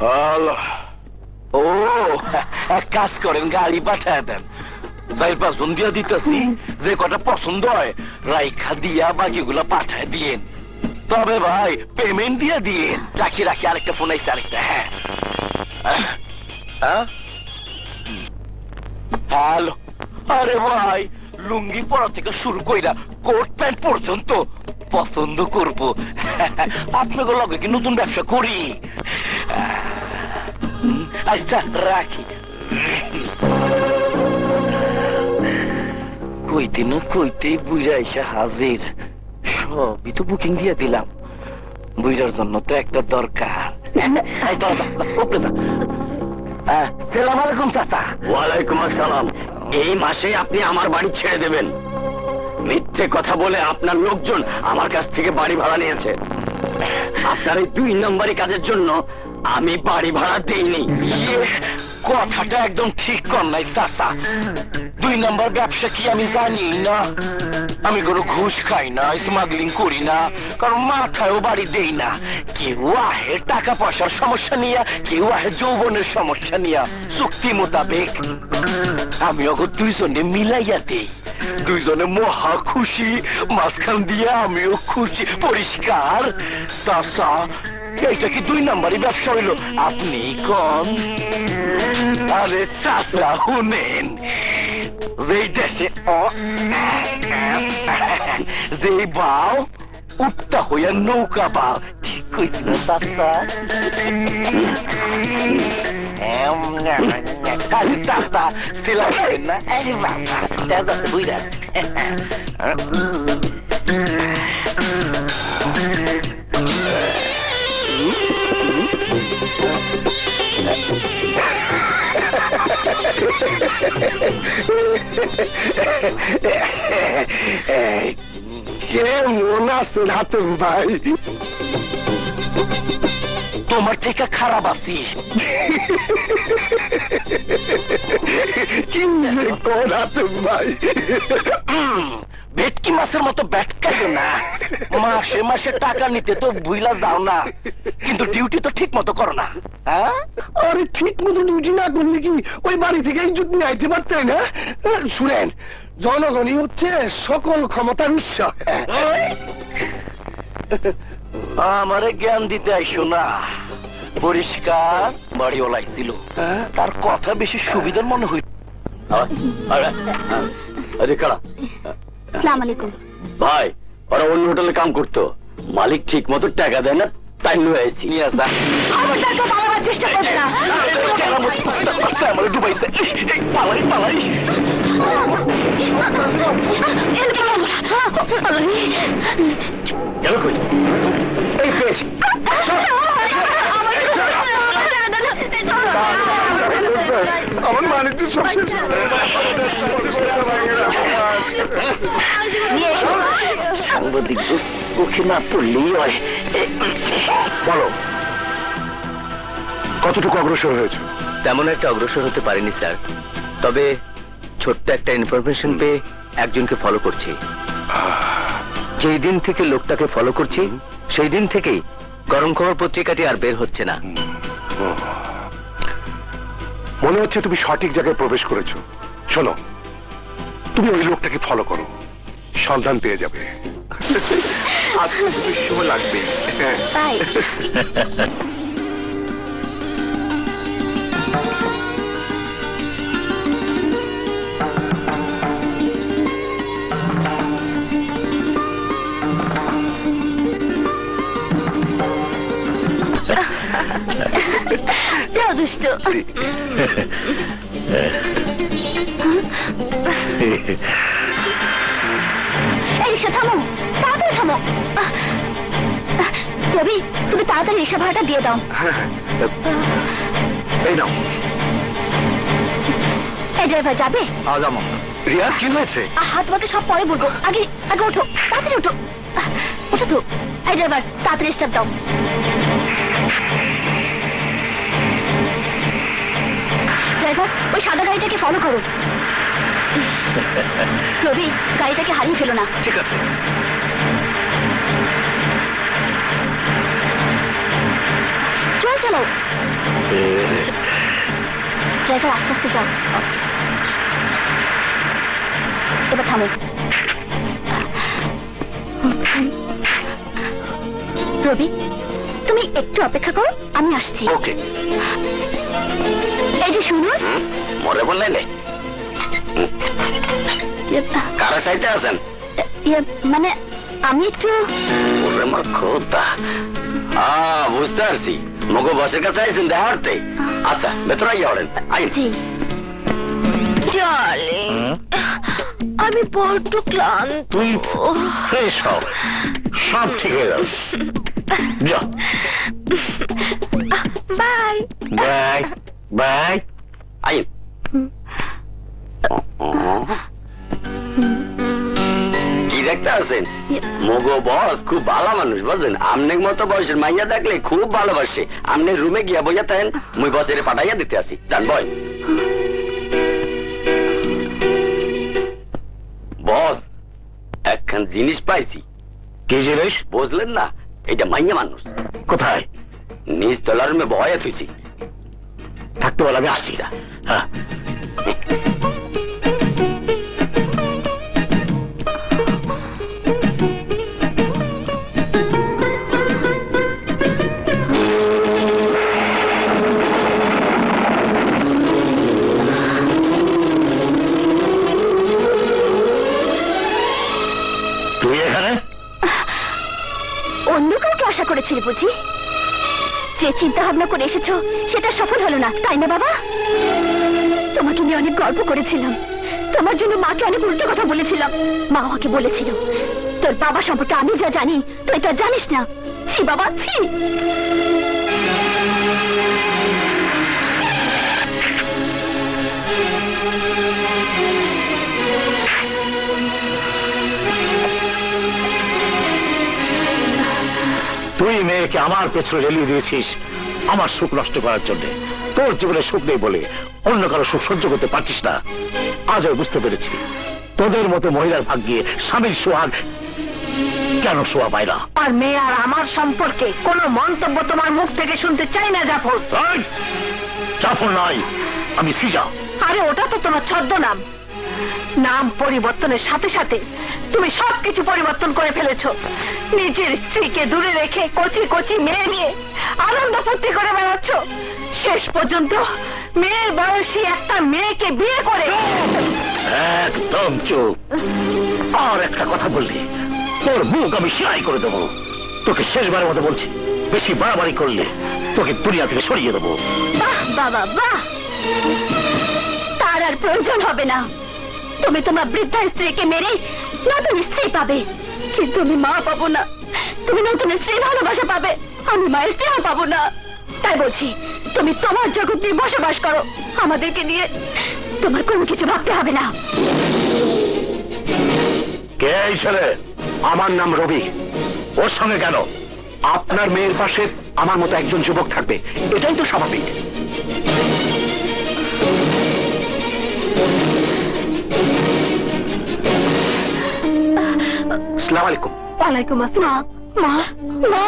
Hello. ও এক কাজ করেন, গাড়ি পাঠায় দেন, 4-5 জন দিয়া দিতেছি, যে কটা পছন্দ হয় রাইখা দিয়া বাকিগুলা পাঠায় দিয়েন। তবে ভাই পেমেন্ট দিয়ে দিয়েন। রাখি রাখি, আরেকটা ফোন আইছে, আরেকটা। হ্যাঁ হ্যালো। আরে ভাই, লুঙ্গি পরা থেকে শুরু কইরা কোট প্যান্ট পর্যন্ত পছন্দ করব। আপনাদের লগে কি নতুন ব্যবসা করি? আচ্ছা রাখি। কইতে না কইতেই বুইরা এসে হাজির। সবই তো বুকিং দিয়ে দিলাম, বুইরার জন্য তো একটা দরকার। সালাম আলাইকুম চাচা। ওয়ালাইকুম আসসালাম। এই মাসে আপনি আমার বাড়ি ছেড়ে দেবেন। মিথ্যে কথা বলে আপনার লোকজন আমার কাছ থেকে বাড়ি ভাড়া নিয়েছে। আপনার এই 2 নম্বরই কাজের জন্য আমি বাড়ি ভাড়া দেইনি। কথাটা একদম ঠিক কর নাই চাচা। 2 নম্বর ব্যবসা কি আমি জানি না? আমি কোনো ঘুষ খাই না, স্মাগলিং করি না, কারণ মাথায়ও বাড়ি দেই না। কেউ আহে টাকা পয়সার সমস্যা নিয়ে, কেউ আহে যৌবনের সমস্যা নিয়ে। চুক্তি মোতাবেক আমি ওকে 2 জনে মিলাইয়া দেই। 2 জনে মহা খুশি, মাঝখান দিয়ে আমিও খুশি। পরিষ্কার চাচা, এইটা কি 2 নম্বরই ব্যবসা হইল? আপনি কোন? আরে চাচা শুনেন, যেই দেশে যেই বাও উত্তা হইয়া নৌকা বাও। ঠিক কইছিল চাচা? আরে চাচা ছিলাম না। আরে বাবা চাচা বুঝা কেমন আছেন হাতেম ভাই? তোমার থেকে খারাপ আছি। কি কোন হাতেম ভাই? ভেটকি মাছের মতো ব্যাটকাইও না। মাসে মাসে টাকা নিতে তো বুইলা যাও না, কিন্তু ডিউটি তো ঠিক মতো করো না। আরে ঠিক মতো ডিউটি না করলে কি ওই বাড়ি থেকে ইজ্জত নিয়ে আইতে পারতেন না? শুনেন, জনগণই হচ্ছে সকল ক্ষমতার উৎস। আমারে জ্ঞান দিতে আইসো না। পরিষ্কার বাড়িওয়ালাই ছিল, তার কথা বেশি সুবিধার মনে হইত। আসসালামু আলাইকুম ভাই, ওরা অন্য হোটেলে কাম করতো, মালিক ঠিক মতো টাকা দেয় না, তাই নিয়ে আসছি। চেষ্টা করবে না, আমার ডুবাইছে। পালাই পালাই। গেল কই? এই পেয়েছি। আমার মানে তো সব শেষ। সাংবাদিক চোখে না পড়লেই হয়। বলো, কতটুকু অগ্রসর হয়েছে? তেমন একটা অগ্রসর হতে পারিনি স্যার, তবে ছোট্ট একটা ইনফরমেশন পেয়ে একজনকে ফলো করছি। যেই দিন থেকে লোকটাকে ফলো করছি, সেই দিন থেকেই গরম খবর পত্রিকাটি আর বের হচ্ছে না। মনে হচ্ছে তুমি সঠিক জায়গায় প্রবেশ করেছো। শোনো, তুমি ওই লোকটাকে ফলো করো, সন্ধান পেয়ে যাবে। আজকে তুমি সময় লাগবে। তাই দুষ্ট। রিক্সা থামো, তাড়াতাড়ি থামো। রবি, তুমি তাড়াতাড়ি রিক্সা ভাড়াটা দিয়ে দাও। এই নাও। এই ড্রাইভার যাবে? রিয়া, কি হয়েছে? তোমাকে সব পরে বলবো, আগে আগে ওঠো, তাড়াতাড়ি ওঠো। ওঠো তো। এই ড্রাইভার, তাড়াতাড়ি স্টার্ট দাও। ড্রাইভার, ওই সাদা গাড়িটাকে ফলো করো। রবি, গাড়িটাকে হারিয়ে ফেলো না। ঠিক আছে। চল চালাও। ড্রাইভার আস্তে আস্তে যাও। এবার থামো। রবি, তুমি একটু অপেক্ষা করো, আমি আসছি। ওকে। এই যে শুনুন, মরে বললেন কারা সাইতে আছেন? মানে আমি একটু ওরে আমার খোদা, বুঝতে পারছি, মগো বসের কাছে আইছেন দেখা করতে। আচ্ছা ভেতরে আইয়া ওড়েন। জি। আমি বড্ড ক্লান্ত। তুই ফ্রেশ হও, সব ঠিক হয়ে যাবে। যা বাই বাই বাই। আইন। কি দেখতে আছেন? মগো বস খুব ভালো মানুষ, বুঝলেন? আমনের মতো বয়সের মাইয়া দেখলে খুব ভালোবাসে। আমনের রুমে গিয়া বইয়া থাকেন, মুই বসের পাঠাইয়া দিতে আসি। জান বয় বস, একখান জিনিস পাইছি। কি জিনিস? বুঝলেন না? এটা মাইয়া মানুষ। কোথায়? নিজ তলার রুমে বয়া থুইছি। থাকতে বল, আমি আসছি। হ্যাঁ। তুই এখানে? অন্য কাউকে আশা করেছিলি বুঝি? যে চিন্তা ভাবনা করে এসেছো সেটা সফল হলো না, তাই না বাবা? তোমাকে নিয়ে অনেক গল্প করেছিলাম, তোমার জন্য মাকে অনেক উল্টো কথা বলেছিলাম। মা আমাকে বলেছিল তোর বাবা সম্পর্কে আমি যা জানি তুই তা জানিস না। ছি বাবা, ছি। তুই মেয়েকে আমার পেছনে রেলিয়ে দিয়েছিস আমার সুখ নষ্ট করার জন্য। তোর জীবনে সুখ নেই বলে অন্য কারো সুখ সহ্য করতে পারছিস না। আজ আমি বুঝতে পেরেছি তোদের মতো মহিলার ভাগ্যে স্বামীর সোহাগ কেন শোয়া পায় না। আর মেয়ে আর আমার সম্পর্কে কোনো মন্তব্য তোমার মুখ থেকে শুনতে চাই না জাফর। জাফর নয়, আমি সিজা। আরে ওটা তো তোমার ছদ্মনাম। নাম পরিবর্তনের সাথে সাথে তুমি সবকিছু পরিবর্তন করে ফেলেছো। নিজের স্ত্রীকে দূরে রেখে কচি কচি মেয়ে নিয়ে আনন্দ ফুর্তি করে বেড়াচ্ছ। শেষ পর্যন্ত মেয়ের বয়সী একটা মেয়েকে বিয়ে করে। একদম চুপ। আর একটা কথা বললি তোর মুখ আমি সেলাই করে দেবো। তোকে শেষবারের মতো বলছি, বেশি বাড়াবাড়ি করলে তোকে দুনিয়া থেকে সরিয়ে দেবো। বাহ বাবা বাহ, তার আর প্রয়োজন হবে না। তুমি তোমার বৃদ্ধা স্ত্রীকে মেরে নতুন স্ত্রী পাবে, কিন্তু আমি মা পাবো না। তুমি নতুন স্ত্রী ভালোবাসা পাবে, আমি মায়ের স্নেহ পাবো না। তাই বলছি তুমি তোমার জগৎ নিয়ে বসবাস করো, আমাদেরকে নিয়ে তোমার কোনো কিছু ভাবতে হবে না। কে এই ছেলে? আমার নাম রবি। ওর সঙ্গে কেন? আপনার মেয়ের পাশে আমার মতো একজন যুবক থাকবে, এটাই তো স্বাভাবিক। আসসালামু আলাইকুম। ওয়ালাইকুম আসসালাম। মা, মা